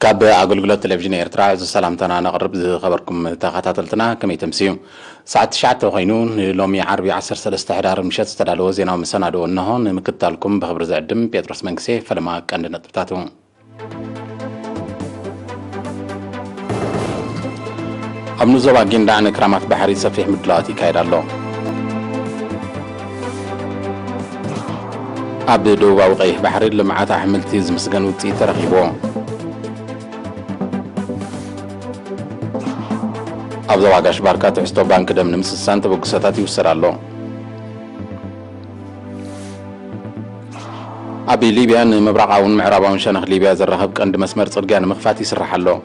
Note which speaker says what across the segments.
Speaker 1: كاب أقول تلفزيون إرتراع سلامتنا نقرب خبركم تخاتلتنا كم يتمسيو ساعة شعت وخينون لومي عربي 10 حدار مشات استدعوا زينا ومساندو النهون مكتالكم بخبر زعدم بيتروس منكسي فلما كان نتبتاتو أبنو زوا جندان كرامات بحري سفيح مدلاتي كايدالو أبدو دوبا وقيح بحري لمعات حملتي زمسجن وتي ترخيبو أبدو واقاش باركات عستو بانك دم نمسسان تبقساتاتي وسرالو أبي ليبيا مبرقاون معراباون شانخ ليبيا زرهب كأند مسمر صرقان مخفاتي سرحالو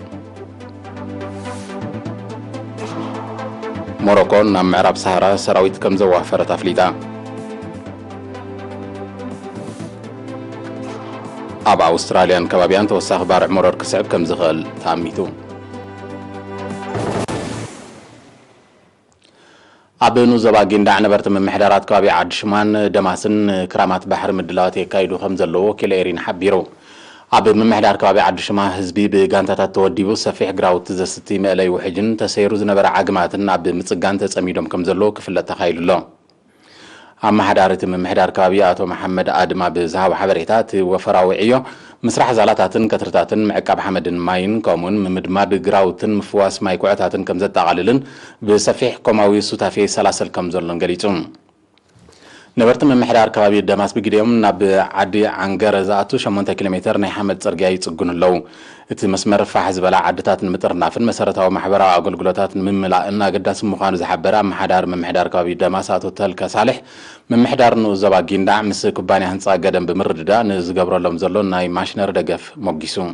Speaker 1: موروكو نام معراب سهرة سراويت كم زواه فرت أفليتا أبا أستراليان كبابيان توساخ بارع مرور كسعب كم زغل تاميتو أبنو زواجين دعنا برتم محدارات كابي عاد شمان دماسن كرامات بحر مدلات يكايدو خمزلو كلا إيرين حبيرو أبن محدار كابي عاد شما حزبي بغانتا توديبو سفيح غراوت زستي مالي وحجن تسيرو زنبر عقماتن أب متصقان تسميدهم كمزلو كفلة تخيل الله أما حدارة من محدار كابي آتو محمد آدم بزها وحبريتات وفراوعيو مسرح زالاتاتن كترتاتن معكاب حمد ماين كومون ممدما بغراوتن مفواس مايكوعتاتن كمزت تغاللن بسفيح كوماوي سوتافي سلاسل كمزلن قريتون نبرت من محدار كبابي دماس بقديهم ناب عدي عنقر زاتو 8 كيلومتر ناي حمد صرقاي يصقون اللو ات مسمر فحز بلا عدتات مترنا في مسرتاو محبرا اغلغلوتات من ملاءنا قداس مخانو زحبرا محدار من محدار كبابي دماساتو تلك صالح من محدار نو زباغين دا مس كوباني هنصا قدم بمرددا نزغبرلهم زلو ناي ماشنر دغف موغيسو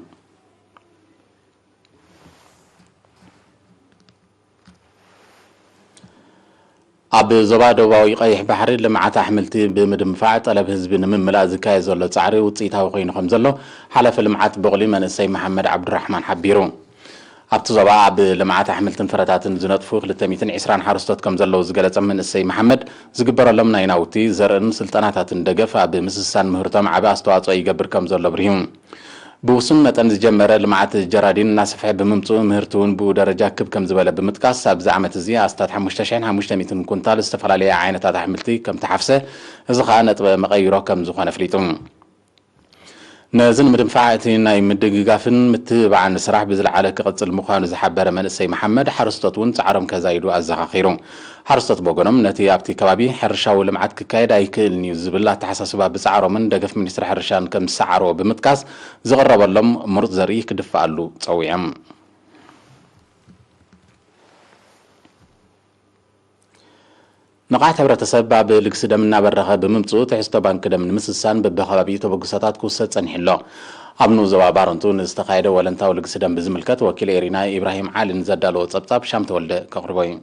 Speaker 1: أب زبادو باوي قيح بحري لمعات حملتي بمدمفاع طلب حزب من ملاذ كاي زلو صعري وصيتاو خين خمزلو حلف المعات بغلي من السي محمد عبد الرحمن حبيرو ابت زبا اب لمعات حملتن فرتاتن زنطفو 220 حرستات كمزلو زغلص من السي محمد زغبرلهم نايناوتي زرن سلطناتاتن دغف اب مسسان مهرتم عبا استواصو يغبر كمزلو بريهم بوسم متن زجمره لمعات جرادين ناسفح بممصو مهرتون بو درجه كب كم زبله بمتقاس اب زعمت زي استاد 5500 كونتال استفراليه عينتات حملتي كم تحفسه اذا خانت مقيرو كم زخونه فليتون نازن مدنفعتي ناي مدغغافن متبعن سراح بزلعله كقصل مخانو زحبره من السي محمد حرستون صعرم كزايدو ازخاخيرو حرستت بوغنم نتي ابتي كبابي حرشاو لمعت كايد ايكل نيوز بالله تحسسبا بصعرو من دغف منستر حرشان كم سعرو بمتكاس زغربلهم مرض زري كدفالو صويعم نقاط حبرتسب باب لكس دمنا برخه بممصو تحستو بانك دم مسسان ببخبابي تبغساتات كوسه صنحلو ابنو زوا بارنتون استقايده ولنتاو لكس دم بزملكت وكيل ايرينا ابراهيم علي زدالو صبصاب شام تولد كقربوي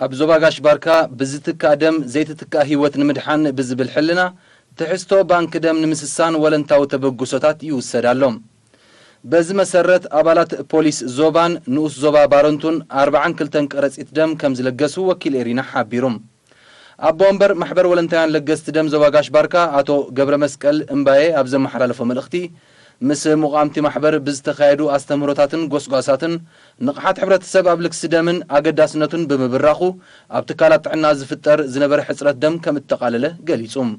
Speaker 2: أبزوباغاش باركا بزتكا دم زيتتكا هيوت نمدحان بزبل حلنا تحستو بانك دم نمسسان ولنتاو تبغساتات يوسدالهم بز مسرت أبالات بوليس زوبان نوس زوبا بارنتون 40 كلتن قرصيت دم كم زلغسو وكيل إيرينا حابيروم أبومبر محبر ولنتان لغست دم زوباغاش باركا أتو قبر مسكال امباي أبزم محرالفو ملختي مس مقامتي محبر بزتخايدو استمروتاتن غوسغاساتن نقحات حبرت السبب أبلكس دمن أقداسنتن بمبراخو أبتكالات عنا زفتر زنبر حسرت دم كم التقالله قليصوم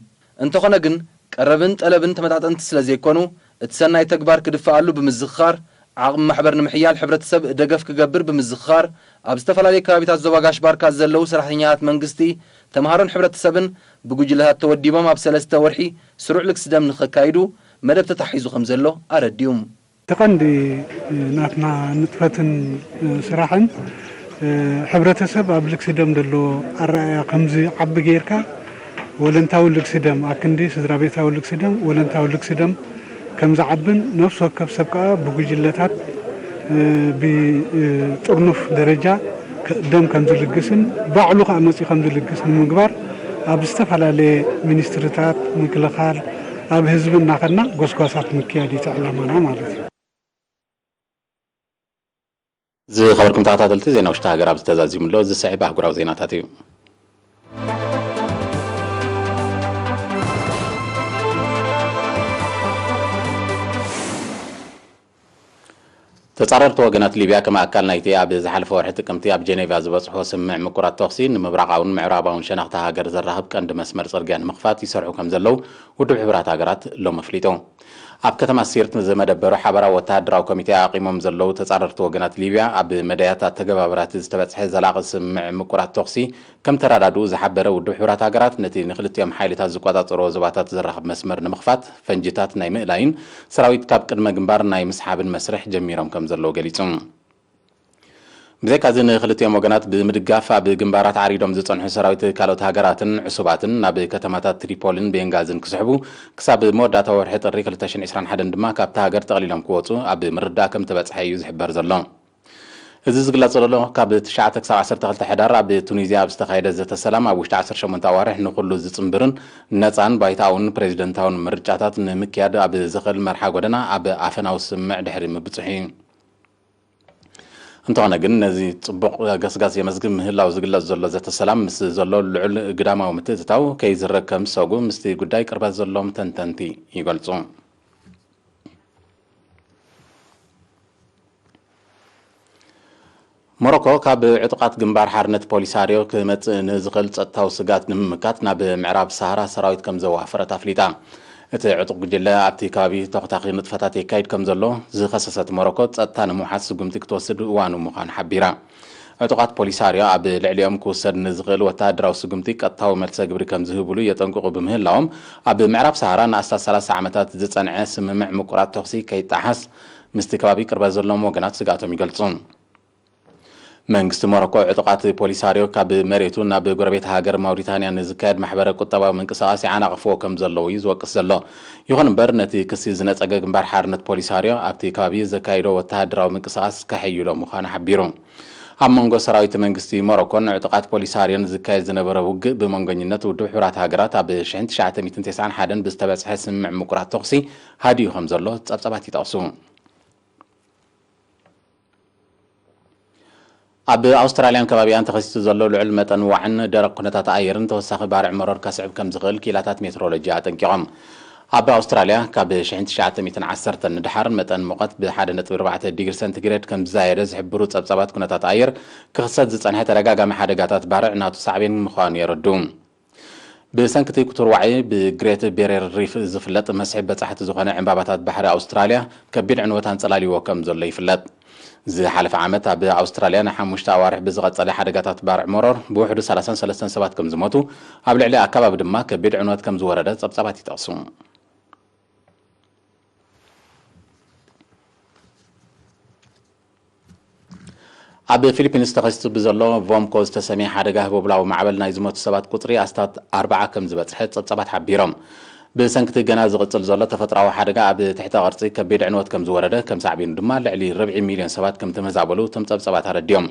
Speaker 2: انتخونا جن قربن طلبن تمتعطن سلازيكونو اتسناي تكبار كدفعلو بمزخار عقم محبر نمحيال حبرت السبب دقف كقبر بمزخار أبستفلالي كابيتات زواغاش باركا زلو سرحينيات منقستي تمهارن حبرت السبن بقوجلها توديبهم أبسلستا ورحي سروع لكس دم نخكايدو مدب تتحيزو خمزلو أرديوم
Speaker 3: تقندي ناتنا نطفتن سراحن حبرت السبب أبلكس دم دلو الرأي خمزي عب غيركا ولنتاو لكس دم أكندي سدرابيتاو لكس دم ولنتاو لكس دم كم زعبن نفس وكف سبقا بوجلتات بطرنف درجة دم كم زلقسن بعلو خامسي كم زلقسن مقبر أبستفعل لمنسترتات مكلخال أب حزب ناقنا غوسغوسات مكيادي تعلمنا مالتي
Speaker 1: زي خبركم تعطاتلتي زينا وشتا هاجر أبستزازي من لو زي سعيبه قراو زيناتاتي ተጻረርት ወገናት ሊብያ ከማ አካል ናይቲ ኣብ ዝሓለፈ ወርሒ ጥቅምቲ ኣብ ጀኔቫ ዝበጽሖ ስምዕ ምቁራት ተኽሲ ንምብራቃውን ምዕራባውን ሸነኽቲ ሃገር ዘራኽብ ቀንዲ መስመር ጽርግያ ንምኽፋት ይሰርሑ ከም ዘለው ውድብ ሕብራት ሃገራት ሎም ኣፍሊጡ ኣብ ከተማ ሲርት ዝመደበሩ ሓበራዊ ወተሃደራዊ ኮሚቴ ኣቂሞም ዘለው ተጻረርት ወገናት ሊብያ ኣብ መዳያታት ተገባብራት ዝተበጽሐ ዘላቒ ስምዕ ምቁራት ተኽሲ ከም ተራዳድኡ ዝሓበረ ውድብ ሕብራት ሃገራት ነቲ ንኽልቲኦም ሓይልታት ዝቆጻጸሮ ዞባታት ዘራኽብ መስመር ንምኽፋት ፈንጂታት ናይ ምእላይን ሰራዊት ካብ ቅድመ ግንባር ናይ ምስሓብን መስርሕ ጀሚሮም ከም ዘለው ገሊጹ ብዘይካ ዝን ክልቲኦም ወገናት ብምድጋፍ ኣብ ግንባራት ዓሪዶም ዝጸንሑ ሰራዊት ካልኦት ሃገራትን ዕሱባትን ናብ ከተማታት ትሪፖልን ቤንጋዝን ክስሕቡ ክሳብ መወዳእታ ወርሒ ጥሪ 2021 ድማ ካብቲ ሃገር ጠቕሊሎም ክወፁ ኣብ ምርዳእ ከም ተበጽሐ እዩ ዝሕበር ዘሎ እዚ ዝግለጽ ዘሎ ካብ 9 ክሳብ 12 ሕዳር ኣብ ቱኒዝያ ኣብ ዝተኻየደ ዘተ ሰላም ኣብ ውሽጢ 18 ኣዋርሕ ንኹሉ ዝጽምብርን ነፃን ባይታውን ፕሬዚደንታውን ምርጫታት ንምክያድ ኣብ ዝኽእል መርሓ ጎደና ኣብ ኣፈናዊ ስምዕ ድሕሪ ምብጽሑ እንተኾነ ግን ነዚ ጽቡቕ ገስጋስ የመዝግብ ምህላው ዝግለጽ ዘሎ ዘተ ሰላም ምስ ዘሎ ልዑል ግዳማዊ ምትእትታው ከይዝረከብ ሰጉ ምስቲ ጉዳይ ቅርበት ዘሎም ተንተንቲ ይገልጹ ሞሮኮ ካብ ዕጡቃት ግንባር ሓርነት ፖሊሳሪዮ ክመጽእ ንዝኽእል ጸጥታዊ ስጋት ንምምካት ናብ ምዕራብ ሰሃራ ሰራዊት ከም ዘዋፈረት ኣፍሊጣ እቲ ዕጡቅ ጉጅለ ኣብቲ ከባቢ ተኸታኺ ንጥፈታት የካይድ ከም ዘሎ ዝኸሰሰት ሞሮኮ ጸጥታ ንምውሓት ስጉምቲ ክትወስድ እዋኑ ምዃኑ ሓቢራ ዕጡቃት ፖሊሳሪዮ ኣብ ልዕሊኦም ክውሰድ ንዝኽእል ወተሃደራዊ ስጉምቲ ቀጥታዊ መልሰ ግብሪ ከም ዝህብሉ የጠንቅቑ ብምህላዎም ኣብ ምዕራብ ሰሃራ ንኣስታት 30 ዓመታት ዝጸንዐ ስምምዕ ምቁራት ተኽሲ ከይጣሓስ ምስቲ ከባቢ ቅርበት ዘለዎም ወገናት ስጋቶም ይገልጹ መንግስቲ ሞሮኮ ዕጡቃት ፖሊሳሪዮ ካብ መሬቱ ናብ ጎረቤት ሃገር ማውሪታንያ ንዝካየድ ማሕበረ ቁጠባዊ ምንቅስቓስ ይዓናቕፍዎ ከም ዘለዉ እዩ ዝወቅስ ዘሎ ይኹን እምበር ነቲ ክሲ ዝነፀገ ግንባር ሓርነት ፖሊሳሪዮ ኣብቲ ከባቢ ዘካይዶ ወተሃደራዊ ምንቅስቓስ ካሕይሎ ምዃኑ ሓቢሩ ኣብ መንጎ ሰራዊት መንግስቲ ሞሮኮን ዕጡቃት ፖሊሳሪዮን ዝካየድ ዝነበረ ውግእ ብመንጎኝነት ውድብ ሕብራት ሃገራት ኣብ 1991 ብዝተበጽሐ ስምዕ ምቁራት ተኽሲ ሃዲኡ ከም ዘሎ ጸብጸባት ይጠቕሱ ኣብ ኣውስትራልያን ከባቢያን ተኸሲቱ ዘሎ ልዑል መጠን ዋዕን ደረቕ ኩነታት ኣየርን ተወሳኺ ባርዕ መሮር ከስዕብ ከም ዝኽእል ኪላታት ሜትሮሎጂ ኣጠንቂቖም ኣብ ኣውስትራልያ ካብ 1910 ንድሓር መጠን ሙቐት ብ1.4 ዲግሪ ሴንቲግሬድ ከም ዝዛየደ ዝሕብሩ ጸብጸባት ኩነታት ኣየር ክኽሰት ዝጸንሐ ተደጋጋሚ ሓደጋታት ባርዕ ናቱ ሳዕቤን ምዃኑ የረድኡ ብሰንኪቲ ቁቱር ዋዒ ብግሬት ቤሪየር ሪፍ ዝፍለጥ መስሕብ በጻሕቲ ዝኾነ ዕምባባታት ባሕሪ ኣውስትራልያ ከቢድ ዕንወት አንጸላልይዎ ከም ዘሎ ይፍለጥ ዝሓለፈ ዓመት ኣብ ኣውስትራልያ ንሓሙሽተ ኣዋርሕ ብዝቐጸለ ሓደጋታት ባርዕ መሮር ብውሕዱ 33 ሰባት ከም ዝሞቱ ኣብ ልዕሊ ኣከባቢ ድማ ከቢድ ዕንወት ከም ዝወረደ ጸብጻባት ይጠቕሱ ኣብ ፊሊፒንስ ተኸሲቱ ብዘሎ ቮምኮ ዝተሰሚዐ ሓደጋ ህቡብላዊ ማዕበል ናይ ዝሞቱ ሰባት ቁጽሪ ኣስታት 40 ከም ዝበጽሐ ጸብጻባት ሓቢሮም ብሰንኪቲ ገና ዝቕጽል ዘሎ ተፈጥራዊ ሓደጋ ኣብ ትሕተ ቕርጺ ከቢድ ዕንወት ከም ዝወረደ ከም ሳዕቤኑ ድማ ልዕሊ 4 ሚልዮን ሰባት ከም ተመዛበሉ እቶም ጸብጻባት ኣረድዮም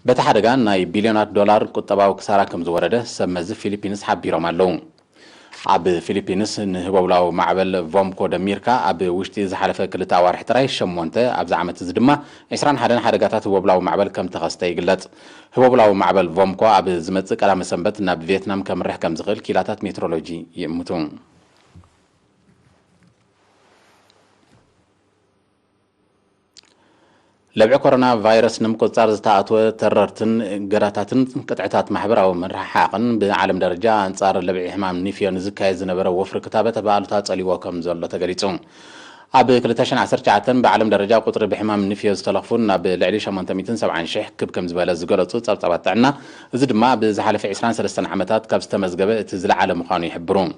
Speaker 1: በቲ ሓደጋ ናይ ቢልዮናት ዶላር ቁጠባዊ ክሳራ ከም ዝወረደ ሰብ መዚ ፊሊፒንስ ሓቢሮም ኣለዉ ኣብ ፊሊፒንስ ንህቡብላዊ ማዕበል ቮምኮ ደሚርካ ኣብ ውሽጢ ዝሓለፈ 2 ኣዋርሒ ጥራይ 8 ኣብዚ ዓመት እዚ ድማ 21 ሓደጋታት ህቡብላዊ ማዕበል ከም ተኸስተ ይግለጽ ህቡብላዊ ማዕበል ቮምኮ ኣብ ዝመጽእ ቀዳመ ሰንበት ናብ ቪየትናም ከምርሕ ከም ዝኽእል ኪላታት ሜትሮሎጂ ይእምቱ لبع كورونا فيروس نمقصار زتاعتو تررتن قراتاتن قطعتات محبراو مرحاقن بعالم درجة انصار لبع حمام نيفيو نزكاي زنبره وفر كتابة بالوتا صليوا كم زلو تغليصون اب 2019 بعالم درجة قطر بحمام نيفيو زتلخفون اب لعلي 870 شح كب كم زباله زغلصو صبصبات عنا እዚ ድማ ብዝሓለፈ 23 ዓመታት ካብ ዝተመዝገበ እቲ ዝለዓለ ምዃኑ ይሕብሩን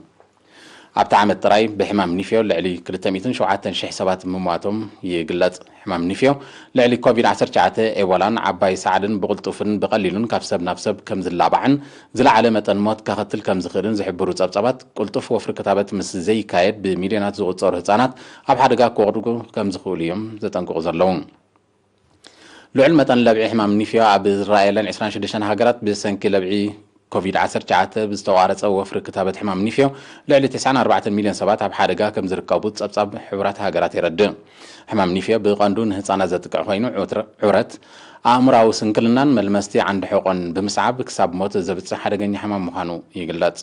Speaker 1: ኣብታ ዓመት ጥራይ ብሕማም ኒፍዮ ልዕሊ 207,000 ሰባት ምሟቶም ይግለጽ ሕማም ኒፍዮ ልዕሊ ኮቪድ-19 ኤቦላን ዓባይ ሰዓድን ብቕልጡፍን ብቐሊሉን ካብ ሰብ ናብ ሰብ ከም ዝላባዕን ዝለዓለ መጠን ሞት ከኸትል ከም ዝኽእልን ዝሕብሩ ጸብጻባት ቁልጡፍ ወፍሪ ክታበት ምስ ዘይካየድ ብሚልዮናት ዝቑጸሩ ህጻናት ኣብ ሓደጋ ክወድቁ ከም ዝኽእሉ እዮም ዘጠንቅቑ ዘለዉ ልዑል መጠን ለብዒ ሕማም ኒፍዮ ኣብ እስራኤልን 26 ሃገራት ብሰንኪ ለብዒ ኮቪድ-19 ብዝተዋረጸ ወፍሪ ክታበት ሕማም ኒፍዮ ልዕሊ 94 ሚልዮን ሰባት ኣብ ሓደጋ ከም ዝርከቡ ጸብጻብ ሕብራት ሃገራት ይረድእ ሕማም ኒፍዮ ብቐንዱ ንህፃናት ዘጥቅዕ ኮይኑ ዑረት ኣእምራዊ ስንክልናን መልመስቲ ዓንዲ ሕቆን ብምስዓብ ክሳብ ሞት ዘብጽሕ ሓደገኛ ሕማም ምዃኑ ይግለጽ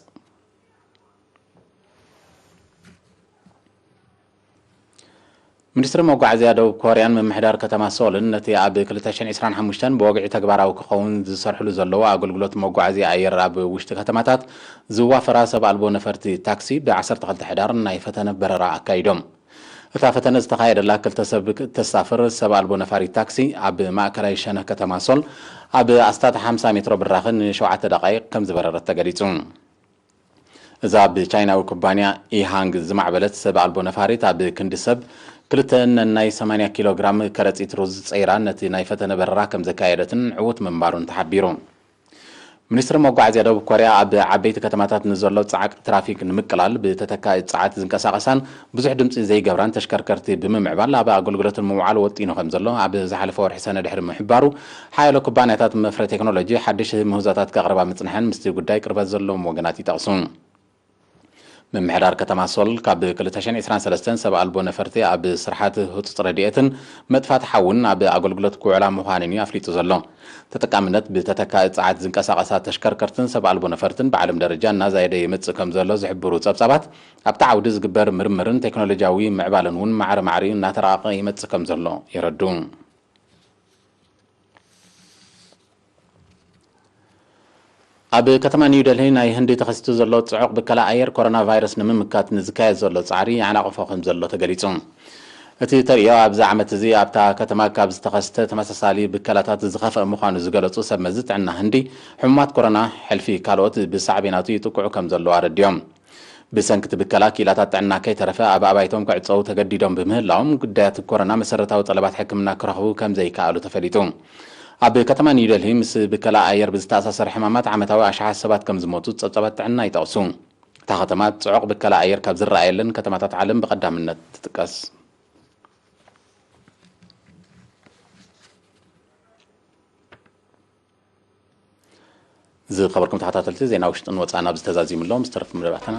Speaker 1: ሚኒስትሪ መጓዓዝያ ደቡብ ኮርያን ምምሕዳር ከተማ ሶልን ነቲ ኣብ 2025 ብወግዒ ተግባራዊ ክኸውን ዝሰርሕሉ ዘለዎ ኣገልግሎት መጓዓዝያ ኣየር ኣብ ውሽጢ ከተማታት ዝዋፈራ ሰብ ኣልቦ ነፈርቲ ታክሲ ብ12 ሕዳር ናይ ፈተነ በረራ ኣካይዶም እታ ፈተነ ዝተኻየደላ ክልተ ሰብ ተሳፍር ሰብ ኣልቦ ነፋሪ ታክሲ ኣብ ማእከላይ ሸነኽ ከተማ ሶል ኣብ ኣስታት 50 ሜትሮ ብራኽን 7 ደቂቕ ከም ዝበረረት ተገሊጹ እዛ ብቻይናዊ ኩባንያ ኢሃንግ ዝማዕበለት ሰብ ኣልቦ ነፋሪት ኣብ ክንዲ ሰብ ክልተን ናይ 80 ኪሎ ግራም ከረጢት ሩዝ ፀይራ ነቲ ናይ ፈተነ በረራ ከም ዘካየደትን ዕዉት ምንባሩን ተሓቢሩ ሚኒስትሪ መጓዓዝያ ደቡብ ኮርያ ኣብ ዓበይቲ ከተማታት ንዘሎ ጻዕቅ ትራፊክ ንምቅላል ብተተካኢ ጻዓት ዝንቀሳቐሳን ብዙሕ ድምፂ ዘይገብራን ተሽከርከርቲ ብምምዕባል ኣብ ኣገልግሎት ምውዓል ወጢኑ ከም ዘሎ ኣብ ዝሓለፈ ወርሒ ሰነ ድሕሪ ምሕባሩ ሓያሎ ኩባንያታት መፍረ ቴክኖሎጂ ሓድሽ ምህዞታት ከቕርባ ምጽንሐን ምስቲ ጉዳይ ቅርበት ዘለዎም ወገናት ይጠቕሱ ምምሕዳር ከተማ ሶል ካብ 2023 ሰብ ኣልቦ ነፈርቲ ኣብ ስራሓት ህፁፅ ረድኤትን መጥፋት ሓውን ኣብ ኣገልግሎት ክውዕላ ምዃንን እዩ ኣፍሊጡ ዘሎ ተጠቃምነት ብተተካኢ ጻዓት ዝንቀሳቐሳ ተሽከርከርትን ሰብ ኣልቦ ነፈርትን ብዓለም ደረጃ እናዛየደ ይመጽእ ከም ዘሎ ዝሕብሩ ጸብጻባት ኣብቲ ዓውዲ ዝግበር ምርምርን ቴክኖሎጂያዊ ምዕባለን እውን ማዕረ ማዕሪ እናተራቐ ይመጽእ ከም ዘሎ ይረዱ ኣብ ከተማ ኒው ደልሂ ናይ ህንዲ ተኸሲቱ ዘሎ ጽዑቕ ብከላ ኣየር ኮሮና ቫይረስ ንምምካት ንዝካየድ ዘሎ ጻዕሪ ያዕናቕፎ ከም ዘሎ ተገሊጹ እቲ ተርእዮ ኣብዚ ዓመት እዚ ኣብታ ከተማ ካብ ዝተኸስተ ተመሳሳሊ ብከላታት ዝኸፍአ ምዃኑ ዝገለጹ ሰብ መዚ ጥዕና ህንዲ ሕሙማት ኮሮና ሕልፊ ካልኦት ብሳዕቤናቱ ይጥቅዑ ከም ዘለዎ ኣረድዮም ብሰንኪቲ ብከላ ኪላታት ጥዕና ከይተረፈ ኣብ ኣባይቶም ክዕፀው ተገዲዶም ብምህላዎም ጉዳያት ኮሮና መሰረታዊ ጠለባት ሕክምና ክረኽቡ ከም ዘይከኣሉ ተፈሊጡ ኣብ ከተማ ኒው ደልሂ ምስ ብከላ ኣየር ብዝተኣሳሰረ ሕማማት ዓመታዊ ኣሽሓት ሰባት ከም ዝሞቱ ጸብጻባት ጥዕና ይጠቕሱ እታ ከተማ ጽዑቕ ብከላ ኣየር ካብ ዝረኣየለን ከተማታት ዓለም ብቐዳምነት ትጥቀስ ዝኸበርኩም ተኸታተልቲ ዜና ውሽጥን ወፃእን ኣብ ዝተዛዚሙሎም ዝተረፉ መደባትና